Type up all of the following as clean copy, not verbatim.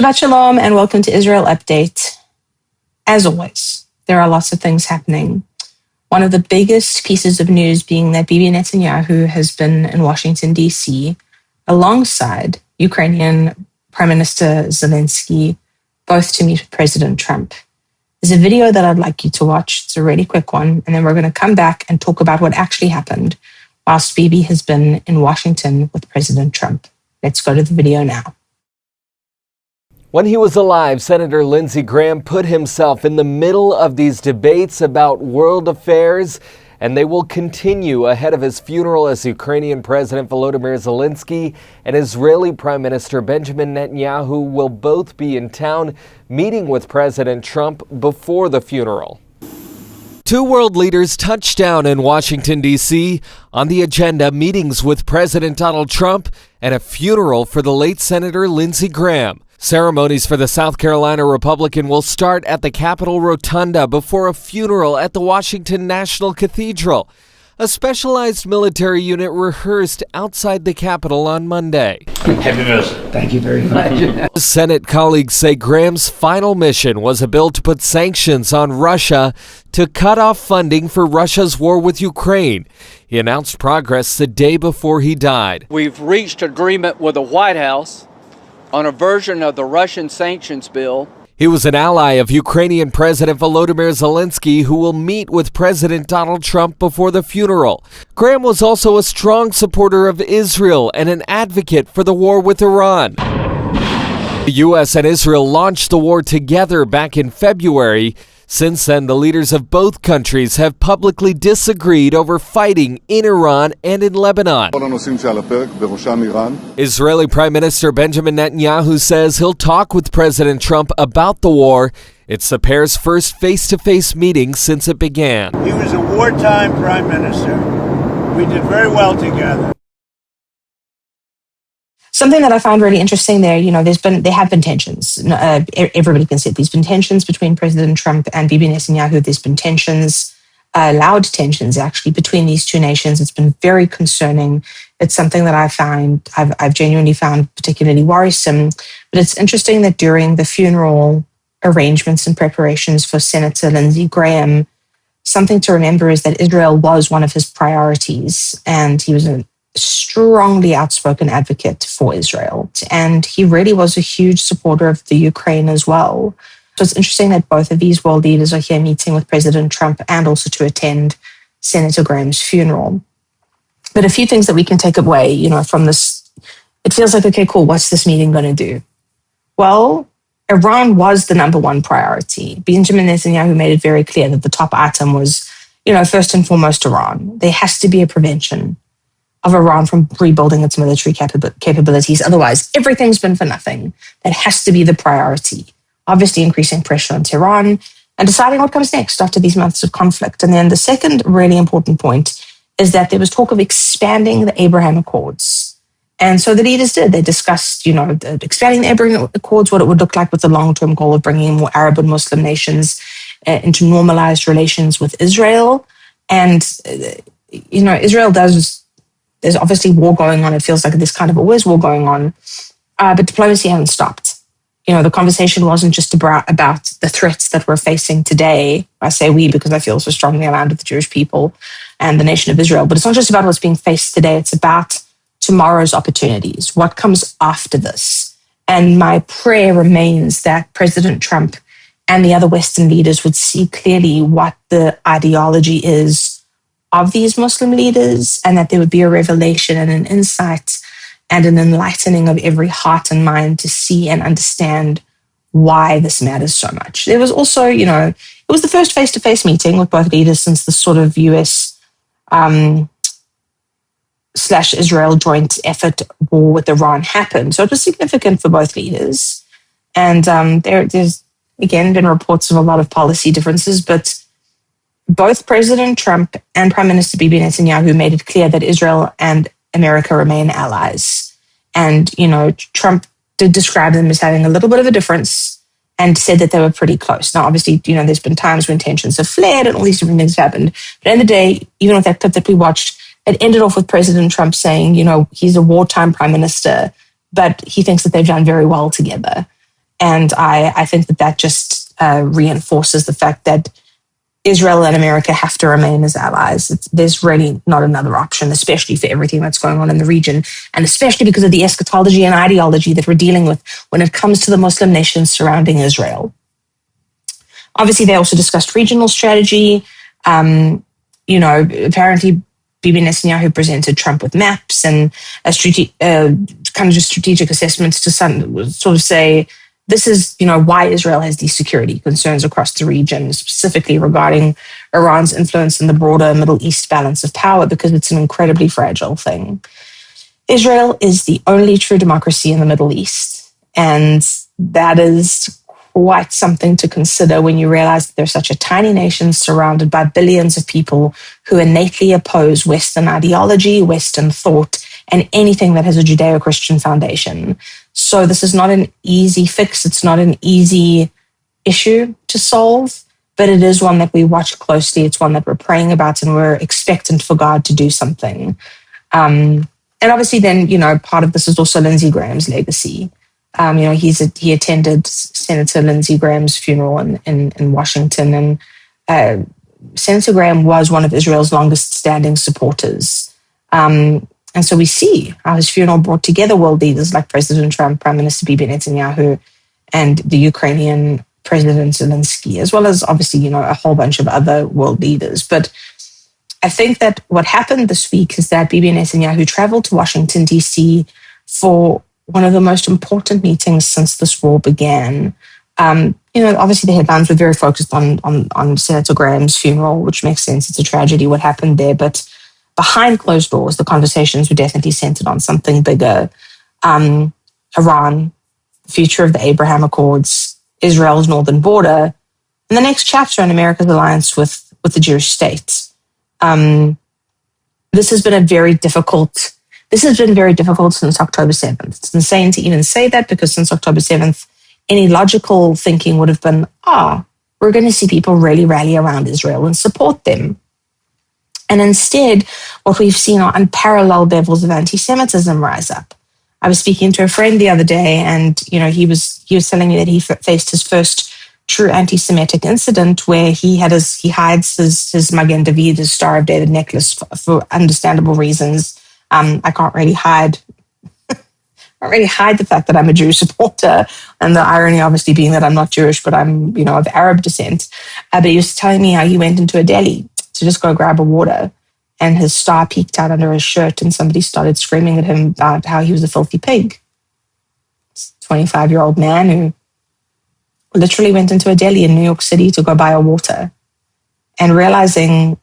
Shabbat Shalom and welcome to Israel Update. As always, there are lots of things happening. One of the biggest pieces of news being that Bibi Netanyahu has been in Washington, D.C., alongside Ukrainian Prime Minister Zelensky, both to meet with President Trump. There's a video that I'd like you to watch. It's a really quick one, and then we're going to come back and talk about what actually happened whilst Bibi has been in Washington with President Trump. Let's go to the video now. When he was alive, Senator Lindsey Graham put himself in the middle of these debates about world affairs, and they will continue ahead of his funeral as Ukrainian President Volodymyr Zelensky and Israeli Prime Minister Benjamin Netanyahu will both be in town meeting with President Trump before the funeral. Two world leaders touched down in Washington, D.C. On the agenda, meetings with President Donald Trump and a funeral for the late Senator Lindsey Graham. Ceremonies for the South Carolina Republican will start at the Capitol Rotunda before a funeral at the Washington National Cathedral. A specialized military unit rehearsed outside the Capitol on Monday. Happy birthday. Thank you very much. Senate colleagues say Graham's final mission was a bill to put sanctions on Russia to cut off funding for Russia's war with Ukraine. He announced progress the day before he died. We've reached agreement with the White House on a version of the Russian sanctions bill. He was an ally of Ukrainian President Volodymyr Zelensky, who will meet with President Donald Trump before the funeral. Graham was also a strong supporter of Israel and an advocate for the war with Iran. The U.S. and Israel launched the war together back in February. Since then, the leaders of both countries have publicly disagreed over fighting in Iran and in Lebanon. Israeli Prime Minister Benjamin Netanyahu says he'll talk with President Trump about the war. It's the pair's first face-to-face meeting since it began. He was a wartime prime minister. We did very well together. Something that I find really interesting there, there have been tensions. Everybody can see it. There's been tensions between President Trump and Bibi Netanyahu. There's been tensions, loud tensions actually, between these two nations. It's been very concerning. It's something that I've genuinely found particularly worrisome. But it's interesting that during the funeral arrangements and preparations for Senator Lindsey Graham, something to remember is that Israel was one of his priorities, and he was a strongly outspoken advocate for Israel. And he really was a huge supporter of the Ukraine as well. So it's interesting that both of these world leaders are here meeting with President Trump and also to attend Senator Graham's funeral. But a few things that we can take away, from this, it feels like, okay, cool, what's this meeting going to do? Well, Iran was the number one priority. Benjamin Netanyahu made it very clear that the top item was, first and foremost, Iran. There has to be a prevention of Iran from rebuilding its military capabilities. Otherwise, everything's been for nothing. That has to be the priority. Obviously, increasing pressure on Tehran and deciding what comes next after these months of conflict. And then the second really important point is that there was talk of expanding the Abraham Accords. And so the leaders did. They discussed, expanding the Abraham Accords, what it would look like with the long-term goal of bringing more Arab and Muslim nations into normalized relations with Israel. And, Israel there's obviously war going on. It feels like there's kind of always war going on. But diplomacy hasn't stopped. The conversation wasn't just about the threats that we're facing today. I say we because I feel so strongly aligned with the Jewish people and the nation of Israel. But it's not just about what's being faced today. It's about tomorrow's opportunities. What comes after this? And my prayer remains that President Trump and the other Western leaders would see clearly what the ideology is of these Muslim leaders, and that there would be a revelation and an insight and an enlightening of every heart and mind to see and understand why this matters so much. There was also, it was the first face-to-face meeting with both leaders since the sort of US / Israel joint effort war with Iran happened. So it was significant for both leaders. And there's, again, been reports of a lot of policy differences, but both President Trump and Prime Minister Bibi Netanyahu made it clear that Israel and America remain allies. And, Trump did describe them as having a little bit of a difference and said that they were pretty close. Now, obviously, there's been times when tensions have flared and all these different things have happened. But at the end of the day, even with that clip that we watched, it ended off with President Trump saying, he's a wartime prime minister, but he thinks that they've done very well together. And I think that just reinforces the fact that Israel and America have to remain as allies. There's really not another option, especially for everything that's going on in the region, and especially because of the eschatology and ideology that we're dealing with when it comes to the Muslim nations surrounding Israel. Obviously, they also discussed regional strategy. Apparently, Bibi Netanyahu presented Trump with maps and kind of just strategic assessments to sort of say, this is, why Israel has these security concerns across the region, specifically regarding Iran's influence in the broader Middle East balance of power, because it's an incredibly fragile thing. Israel is the only true democracy in the Middle East, and that is quite something to consider when you realize that they're such a tiny nation surrounded by billions of people who innately oppose Western ideology, Western thought, and anything that has a Judeo-Christian foundation. So this is not an easy fix. It's not an easy issue to solve, but it is one that we watch closely. It's one that we're praying about, and we're expectant for God to do something. And obviously then, part of this is also Lindsey Graham's legacy. He attended Senator Lindsey Graham's funeral in Washington, and Senator Graham was one of Israel's longest standing supporters. And so we see how his funeral brought together world leaders like President Trump, Prime Minister Bibi Netanyahu, and the Ukrainian President Zelensky, as well as obviously, a whole bunch of other world leaders. But I think that what happened this week is that Bibi Netanyahu traveled to Washington, D.C. for one of the most important meetings since this war began. Obviously the headlines were very focused on Senator Graham's funeral, which makes sense. It's a tragedy what happened there. But behind closed doors, the conversations were definitely centered on something bigger. Iran, the future of the Abraham Accords, Israel's northern border, and the next chapter in America's alliance with the Jewish state. This has been very difficult since October 7th. It's insane to even say that, because since October 7th, any logical thinking would have been, we're going to see people really rally around Israel and support them. And instead, what we've seen are unparalleled levels of anti-Semitism rise up. I was speaking to a friend the other day, and he was telling me that he faced his first true anti-Semitic incident where he hides his Magen David, his Star of David necklace for understandable reasons. I can't really hide the fact that I'm a Jewish supporter, and the irony obviously being that I'm not Jewish, but I'm of Arab descent. But he was telling me how he went into a deli to just go grab a water, and his star peeked out under his shirt, and somebody started screaming at him about how he was a filthy pig. This 25-year-old man who literally went into a deli in New York City to go buy a water, and realizing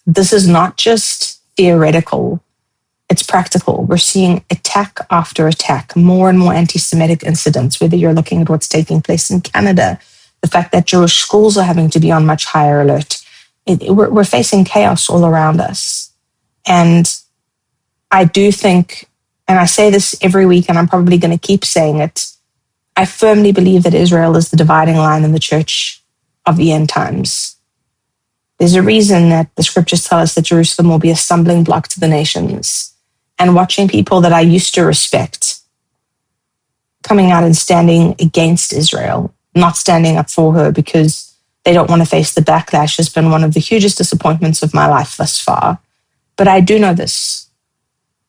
this is not just theoretical, it's practical. We're seeing attack after attack, more and more anti-Semitic incidents, whether you're looking at what's taking place in Canada, the fact that Jewish schools are having to be on much higher alert. We're facing chaos all around us. And I do think, and I say this every week, and I'm probably going to keep saying it, I firmly believe that Israel is the dividing line in the church of the end times. There's a reason that the scriptures tell us that Jerusalem will be a stumbling block to the nations. And watching people that I used to respect coming out and standing against Israel, not standing up for her because they don't want to face the backlash, has been one of the hugest disappointments of my life thus far. But I do know this.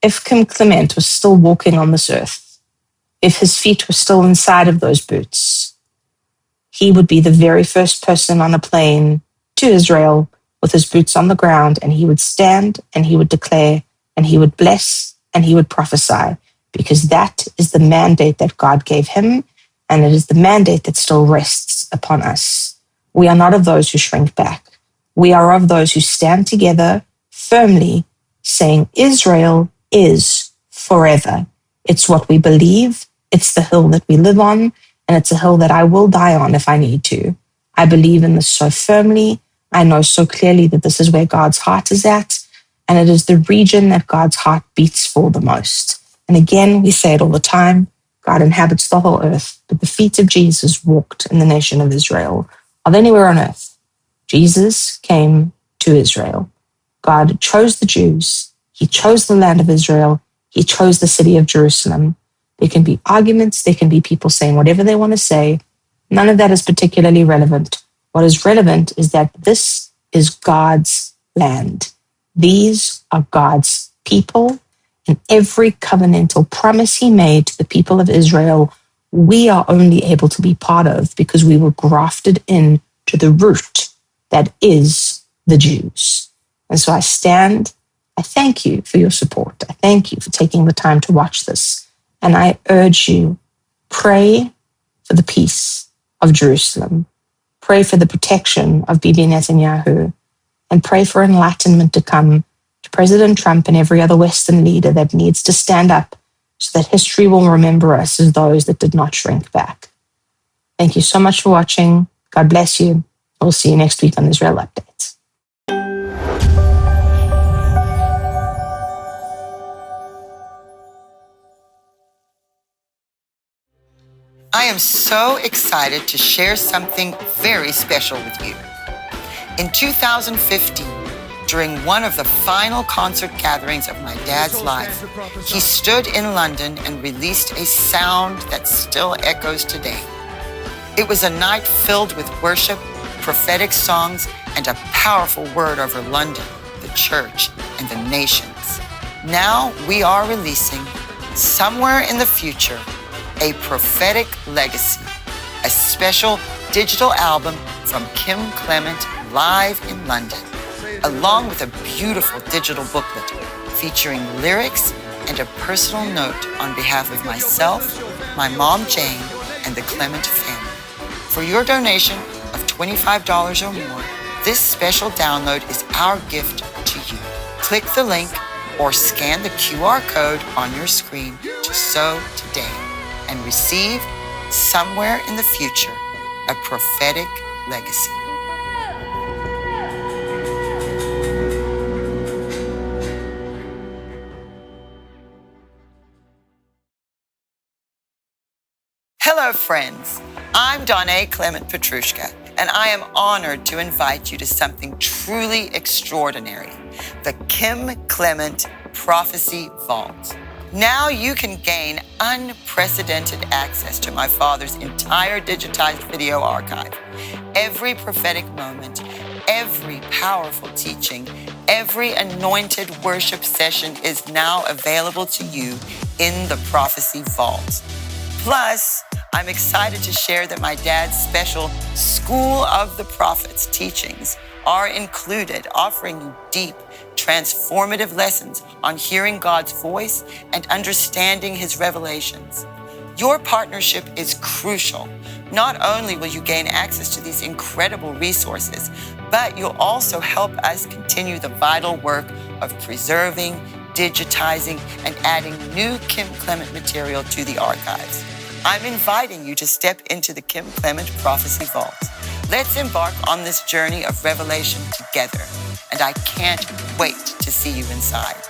If Kim Clement was still walking on this earth, if his feet were still inside of those boots, he would be the very first person on a plane to Israel with his boots on the ground, and he would stand and he would declare and he would bless and he would prophesy, because that is the mandate that God gave him, and it is the mandate that still rests upon us. We are not of those who shrink back. We are of those who stand together firmly, saying Israel is forever. It's what we believe. It's the hill that we live on, and it's a hill that I will die on if I need to. I believe in this so firmly. I know so clearly that this is where God's heart is at, and it is the region that God's heart beats for the most. And again, we say it all the time, God inhabits the whole earth, but the feet of Jesus walked in the nation of Israel. Of anywhere on earth, Jesus came to Israel. God chose the Jews. He chose the land of Israel. He chose the city of Jerusalem. There can be arguments. There can be people saying whatever they want to say. None of that is particularly relevant. What is relevant is that this is God's land. These are God's people. And every covenantal promise he made to the people of Israel, we are only able to be part of because we were grafted in to the root that is the Jews. And so I thank you for your support. I thank you for taking the time to watch this. And I urge you, pray for the peace of Jerusalem. Pray for the protection of Bibi Netanyahu. And pray for enlightenment to come to President Trump and every other Western leader that needs to stand up so that history will remember us as those that did not shrink back. Thank you so much for watching. God bless you. We'll see you next week on Israel Updates. I am so excited to share something very special with you. In 2015, during one of the final concert gatherings of my dad's life, he stood in London and released a sound that still echoes today. It was a night filled with worship, prophetic songs, and a powerful word over London, the church, and the nations. Now we are releasing, somewhere in the future, a prophetic legacy, a special digital album from Kim Clement live in London, along with a beautiful digital booklet featuring lyrics and a personal note on behalf of myself, my mom Jane, and the Clement family. For your donation of $25 or more, this special download is our gift to you. Click the link or scan the QR code on your screen to sow today and receive, somewhere in the future, a prophetic legacy. Hello, friends. I'm Donna Clement Petrushka, and I am honored to invite you to something truly extraordinary, the Kim Clement Prophecy Vault. Now you can gain unprecedented access to my father's entire digitized video archive. Every prophetic moment, every powerful teaching, every anointed worship session is now available to you in the Prophecy Vault. Plus, I'm excited to share that my dad's special School of the Prophets teachings are included, offering you deep, transformative lessons on hearing God's voice and understanding his revelations. Your partnership is crucial. Not only will you gain access to these incredible resources, but you'll also help us continue the vital work of preserving, digitizing, and adding new Kim Clement material to the archives. I'm inviting you to step into the Kim Clement Prophecy Vault. Let's embark on this journey of revelation together, and I can't wait to see you inside.